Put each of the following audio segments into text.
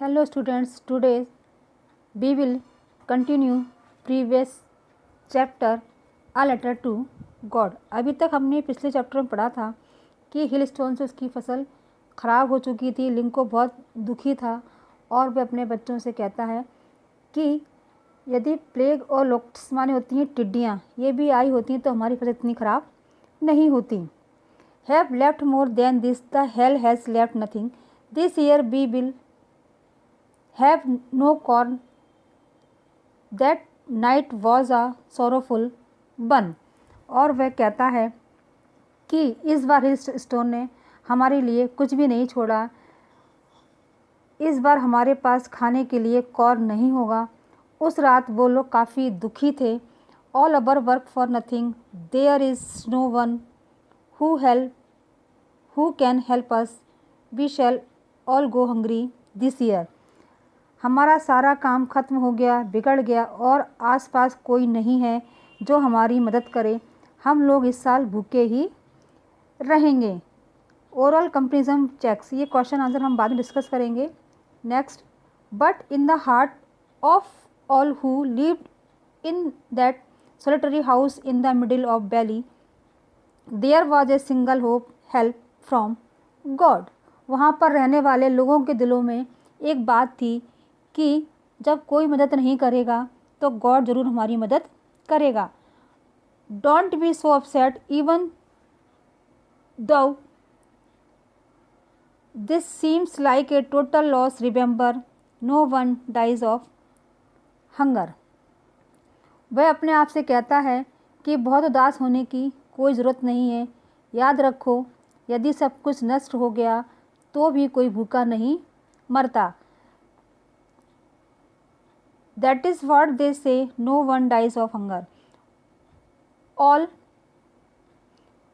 Hello students, today we will continue previous chapter A letter to God। अभी तक हमने पिछले चैप्टर में पढ़ा था कि हिल स्टोन से उसकी फसल ख़राब हो चुकी थी। लिंको बहुत दुखी था और वह अपने बच्चों से कहता है कि यदि प्लेग और लोकट्स माने होती हैं टिड्डियाँ, ये भी आई होती हैं तो हमारी फसल इतनी ख़राब नहीं होती। Have left more than this, the hail has left nothing, this year we will have no corn, that night was a sorrowful one। और वह कहता है कि इस बार हिल स्टोन ने हमारे लिए कुछ भी नहीं छोड़ा, इस बार हमारे पास खाने के लिए कॉर्न नहीं होगा। उस रात वो लोग काफ़ी दुखी थे। All our work for nothing, there is no one who can help us, we shall all go hungry this year. हमारा सारा काम ख़त्म हो गया, बिगड़ गया और आसपास कोई नहीं है जो हमारी मदद करे। हम लोग इस साल भूखे ही रहेंगे। ओरल कंपेरिजन चेक्स, ये क्वेश्चन आंसर हम बाद में डिस्कस करेंगे। Next, but in the heart of all who lived in that solitary house in the middle of valley, there was a single hope, help from God. वहाँ पर रहने वाले लोगों के दिलों में एक बात थी कि जब कोई मदद नहीं करेगा तो गॉड ज़रूर हमारी मदद करेगा। Don't be so upset even though this seems like a total loss, remember no one dies of hunger. वह अपने आप से कहता है कि बहुत उदास होने की कोई ज़रूरत नहीं है। याद रखो, यदि सब कुछ नष्ट हो गया तो भी कोई भूखा नहीं मरता। That is what they say, no one dies of hunger. All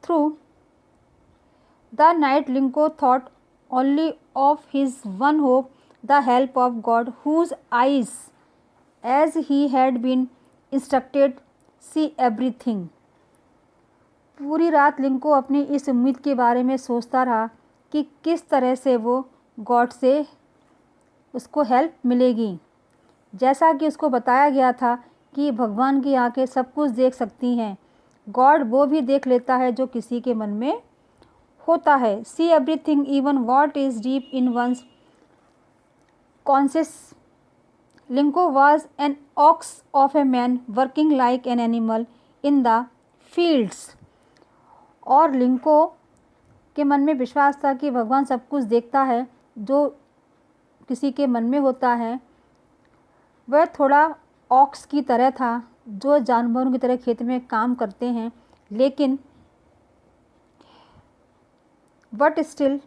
through the night, Linko thought only of his one hope, the help of God, whose eyes, as he had been instructed, see everything। पूरी रात लिंको अपनी इस उम्मीद के बारे में सोचता रहा कि किस तरह से वो गॉड से उसको हेल्प मिलेगी। जैसा कि उसको बताया गया था कि भगवान की आंखें सब कुछ देख सकती हैं, गॉड वो भी देख लेता है जो किसी के मन में होता है। See everything even what is deep in one's conscious. Lencho was an ox of a man working like an animal in the fields. और लिंको के मन में विश्वास था कि भगवान सब कुछ देखता है जो किसी के मन में होता है। वह थोड़ा ऑक्स की तरह था जो जानवरों की तरह खेत में काम करते हैं, लेकिन but still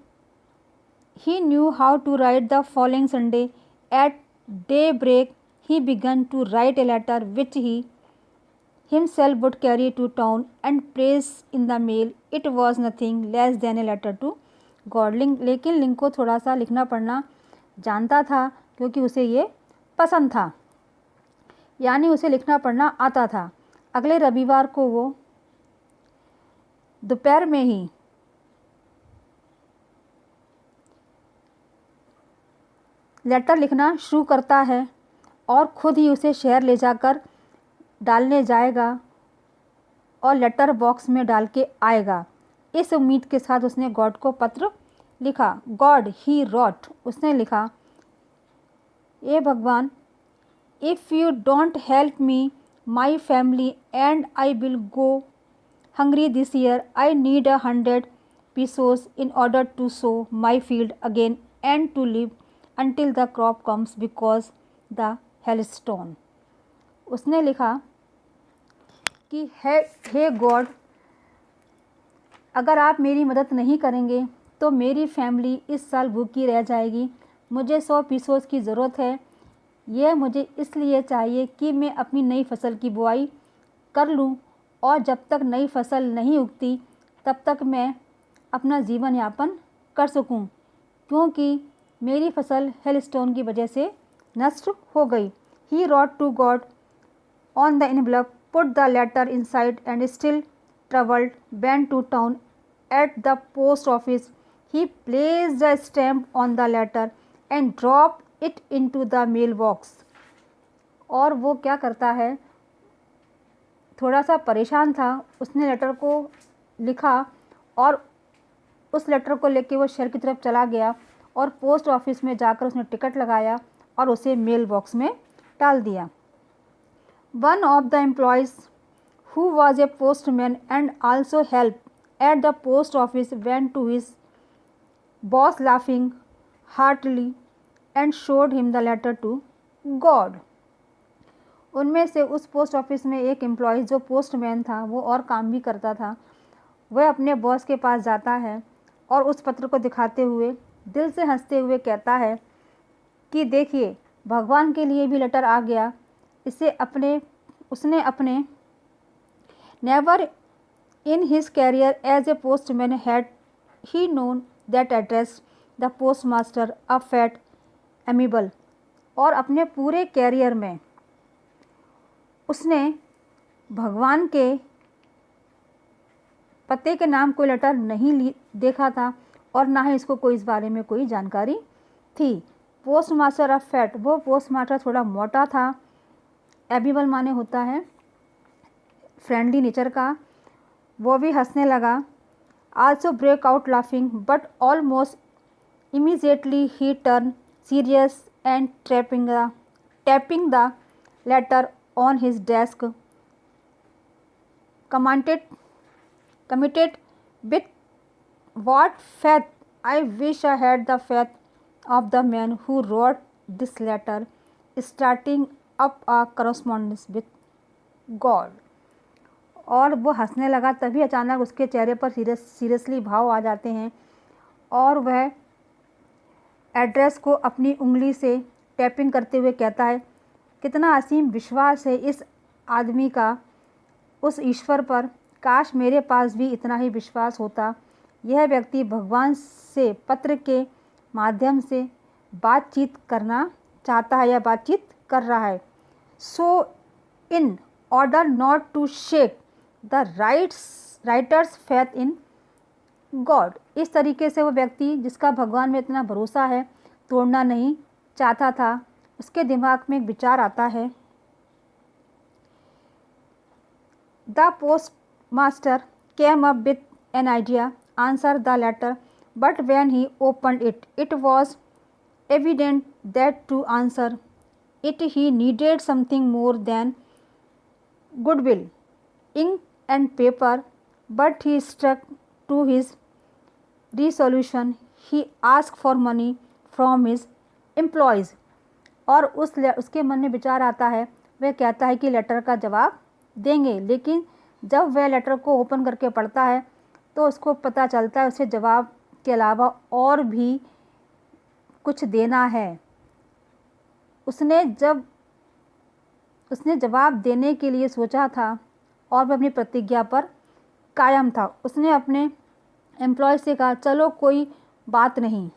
he knew how to write the following Sunday at daybreak he began to write a letter which he himself would carry to town and place in the mail. It was nothing less than a letter to God. लेकिन लिंको थोड़ा सा लिखना पढ़ना जानता था क्योंकि उसे ये पसंद था, यानी उसे लिखना पढ़ना आता था। अगले रविवार को वो दोपहर में ही लेटर लिखना शुरू करता है और ख़ुद ही उसे शहर ले जाकर डालने जाएगा और लेटर बॉक्स में डाल के आएगा। इस उम्मीद के साथ उसने गॉड को पत्र लिखा। गॉड ही रॉट, उसने लिखा, ए भगवान, if you don't help me my family and I will go hungry this year. I need 100 pesos in order to sow my field again and to live until the crop comes because the hailstone। उसने लिखा कि हे God, अगर आप मेरी मदद नहीं करेंगे तो मेरी फैमिली इस साल भूखी रह जाएगी। मुझे 100 पीसोस की ज़रूरत है। यह मुझे इसलिए चाहिए कि मैं अपनी नई फसल की बुआई कर लूं और जब तक नई फसल नहीं उगती तब तक मैं अपना जीवन यापन कर सकूं, क्योंकि मेरी फसल हेलस्टोन की वजह से नष्ट हो गई। He wrote to God on the envelope, put the letter inside and still travelled, went to town at the post office. He placed a stamp on the letter and dropped it into the mailbox. और वो क्या करता है, थोड़ा सा परेशान था, उसने लेटर को लिखा और उस लेटर को लेके वो शहर की तरफ चला गया और पोस्ट ऑफिस में जाकर उसने टिकट लगाया और उसे मेल बॉक्स में डाल दिया. One of the employees who was a postman and also helped at the post office went to his boss laughing heartily and showed him the letter to God. उनमें से उस post office में एक employ जो postman था, वो और काम भी करता था, वह अपने बॉस के पास जाता है और उस पत्र को दिखाते हुए दिल से हंसते हुए कहता है कि देखिए, भगवान के लिए भी लेटर आ गया. उसने अपने Never in his career as a postman had he known that address the postmaster a fat amiable. और अपने पूरे कैरियर में उसने भगवान के पते के नाम कोई लेटर नहीं देखा था और ना ही इसको कोई इस बारे में कोई जानकारी थी. पोस्टमास्टर ऑफ फैट, वो पोस्टमास्टर थोड़ा मोटा था. एबिबल माने होता है फ्रेंडली नेचर का. वो भी हंसने लगा. Also break out laughing but almost immediately he turn serious and tapping the letter on his desk committed with what faith I wish I had the faith of the man who wrote this letter, starting up a correspondence with God. और वो हंसने लगा. तभी अचानक उसके चेहरे पर seriously भाव आ जाते हैं और वह एड्रेस को अपनी उंगली से टैपिंग करते हुए कहता है, कितना असीम विश्वास है इस आदमी का उस ईश्वर पर. काश मेरे पास भी इतना ही विश्वास होता. यह व्यक्ति भगवान से पत्र के माध्यम से बातचीत करना चाहता है या बातचीत कर रहा है. So in order not to shake the writer's faith in God. इस तरीके से वो व्यक्ति जिसका भगवान में इतना भरोसा है तोड़ना नहीं चाहता था. उसके दिमाग में एक विचार आता है. The postmaster came up with an idea, answered the letter, but when he opened it, it was evident that to answer it he needed something more than goodwill, ink and paper. But he stuck to his resolution. He asked for money from his employees. और उसके मन में विचार आता है. वह कहता है कि लेटर का जवाब देंगे, लेकिन जब वह लेटर को ओपन करके पढ़ता है तो उसको पता चलता है उसे जवाब के अलावा और भी कुछ देना है. उसने जवाब देने के लिए सोचा था और वह अपनी प्रतिज्ञा पर कायम था. उसने अपने एम्प्लॉय से कहा, चलो कोई बात नहीं.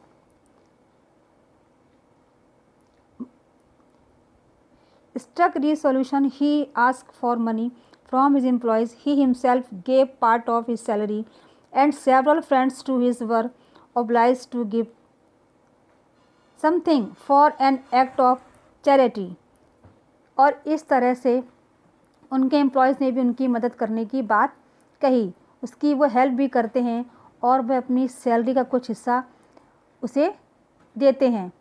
Struck resolution, he asked for money from his employees. He himself gave part of his salary, and several friends to his were obliged to give something for an act of charity. और इस तरह से उनके employees ने भी उनकी मदद करने की बात कही. उसकी वो हेल्प भी करते हैं और वह अपनी सैलरी का कुछ हिस्सा उसे देते हैं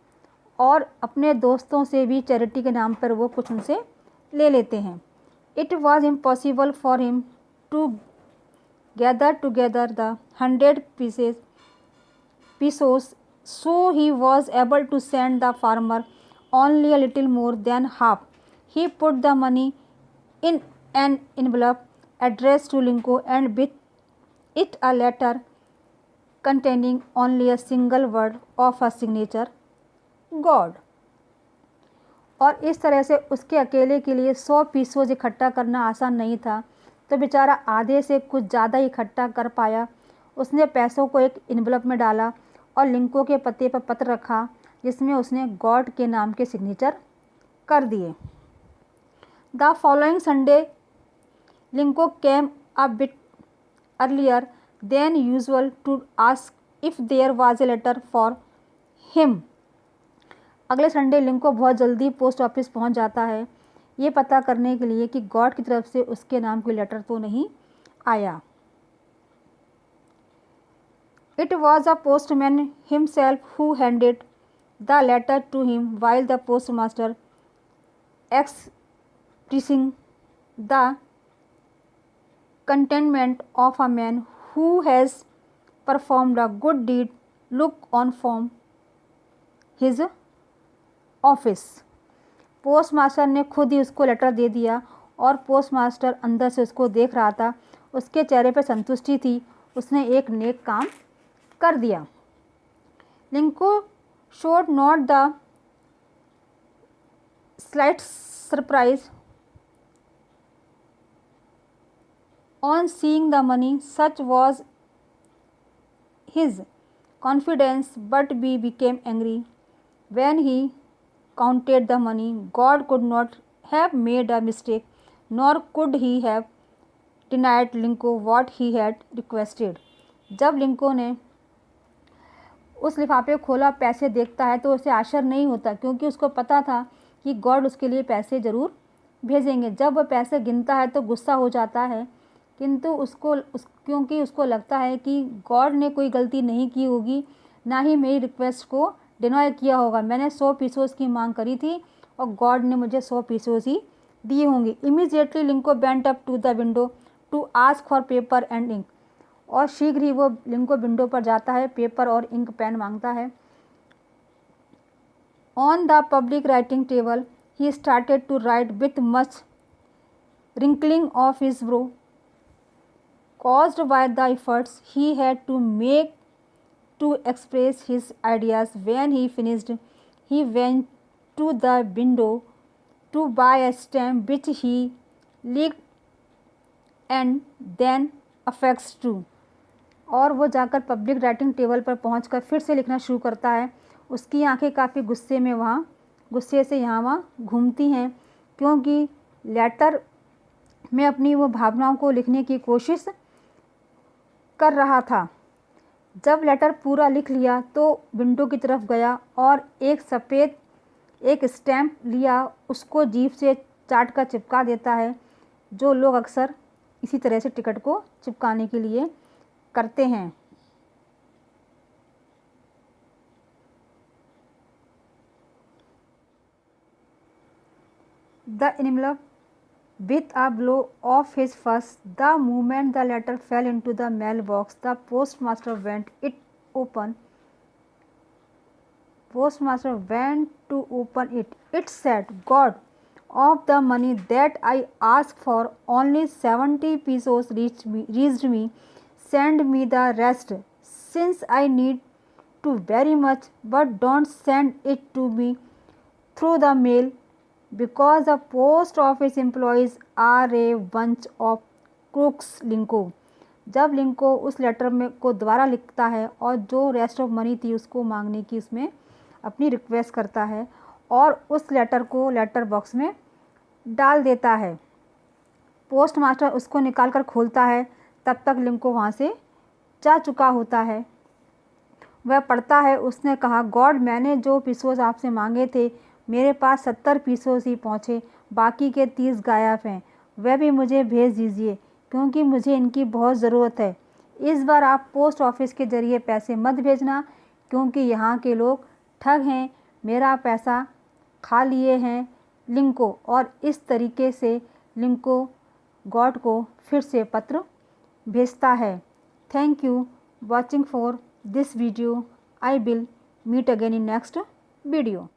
और अपने दोस्तों से भी चैरिटी के नाम पर वो कुछ उनसे ले लेते हैं. It was impossible for him to gather together the 100 pesos, so he was able to send the farmer only a little more than half. He put the money in an envelope addressed to Linko and with it a letter containing only a single word of a signature, God. और इस तरह से उसके अकेले के लिए 100 pesos इकट्ठा करना आसान नहीं था, तो बेचारा आधे से कुछ ज़्यादा इकट्ठा कर पाया. उसने पैसों को एक इन्वलप में डाला और लिंको के पते पर पत्र रखा जिसमें उसने गॉड के नाम के सिग्नेचर कर दिए. The following Sunday Lencho came a bit earlier than usual to ask if there was a letter for him. अगले संडे लिंको बहुत जल्दी पोस्ट ऑफिस पहुंच जाता है ये पता करने के लिए कि गॉड की तरफ से उसके नाम कोई लेटर तो नहीं आया. It was a postman himself who handed the letter to him while the postmaster, expressing the contentment of a man who has performed a good deed, looked on from his office. Postmaster ने खुद ही उसको letter दे दिया और postmaster अंदर से उसको देख रहा था. उसके चेहरे पर संतुष्टि थी. उसने एक नेक काम कर दिया. लिंको showed not the slight surprise on seeing the money. Such was his confidence, but he became angry when he counted the money. God could not have made a mistake, nor could he have denied लिंको what he had requested. जब लिंको ने उस लिफाफे को खोला, पैसे देखता है तो उसे आश्चर्य नहीं होता क्योंकि उसको पता था कि गॉड उसके लिए पैसे ज़रूर भेजेंगे. जब वह पैसे गिनता है तो गुस्सा हो जाता है किंतु क्योंकि उसको लगता है कि गॉड ने कोई गलती नहीं की होगी, ना ही मेरी रिक्वेस्ट को डिनाई किया होगा. मैंने 100 पीसोस की मांग करी थी और गॉड ने मुझे 100 पीसोस ही दिए होंगे. Immediately Lencho went up to the window to ask for paper and ink. और शीघ्र ही वो लिंको विंडो पर जाता है, पेपर और इंक पेन मांगता है. On the public writing table he started to write with much wrinkling of his brow caused by the efforts he had to make to express his ideas. When he finished, he went to the window to buy a stamp which he licked and then affects to. और वो जाकर public writing table पर पहुंचकर फिर से लिखना शुरू करता है. उसकी आंखें काफ़ी गुस्से से यहाँ वहाँ घूमती हैं क्योंकि लेटर में अपनी वो भावनाओं को लिखने की कोशिश कर रहा था. जब लेटर पूरा लिख लिया तो विंडो की तरफ गया और एक स्टैम्प लिया, उसको जीभ से चाट कर चिपका देता है, जो लोग अक्सर इसी तरह से टिकट को चिपकाने के लिए करते हैं. The envelope with a blow of his fist. The moment the letter fell into the mailbox, the postmaster went to open it. It said, "God, of the money that I asked for, only 70 pesos reached me. Send me the rest, since I need to very much, but don't send it to me through the mail, because the post office employees are a bunch of crooks." लिंको. जब लिंको उस letter में को दोबारा लिखता है और जो rest of money थी उसको मांगने की उसमें अपनी रिक्वेस्ट करता है और उस लेटर को लेटर बॉक्स में डाल देता है. पोस्ट मास्टर उसको निकाल कर खोलता है. तब तक लिंको वहाँ से जा चुका होता है. वह पढ़ता है. उसने कहा, गॉड, मैंने जो पीसोस आपसे मांगे थे मेरे पास 70 पीसोस ही पहुँचे, बाकी के 30 गायब हैं. वह भी मुझे भेज दीजिए क्योंकि मुझे इनकी बहुत ज़रूरत है. इस बार आप पोस्ट ऑफिस के ज़रिए पैसे मत भेजना क्योंकि यहाँ के लोग ठग हैं, मेरा पैसा खा लिए हैं. लिंको. और इस तरीके से लिंको गॉड को फिर से पत्र भेजता है. Thank you watching for this video. I will meet again in next video.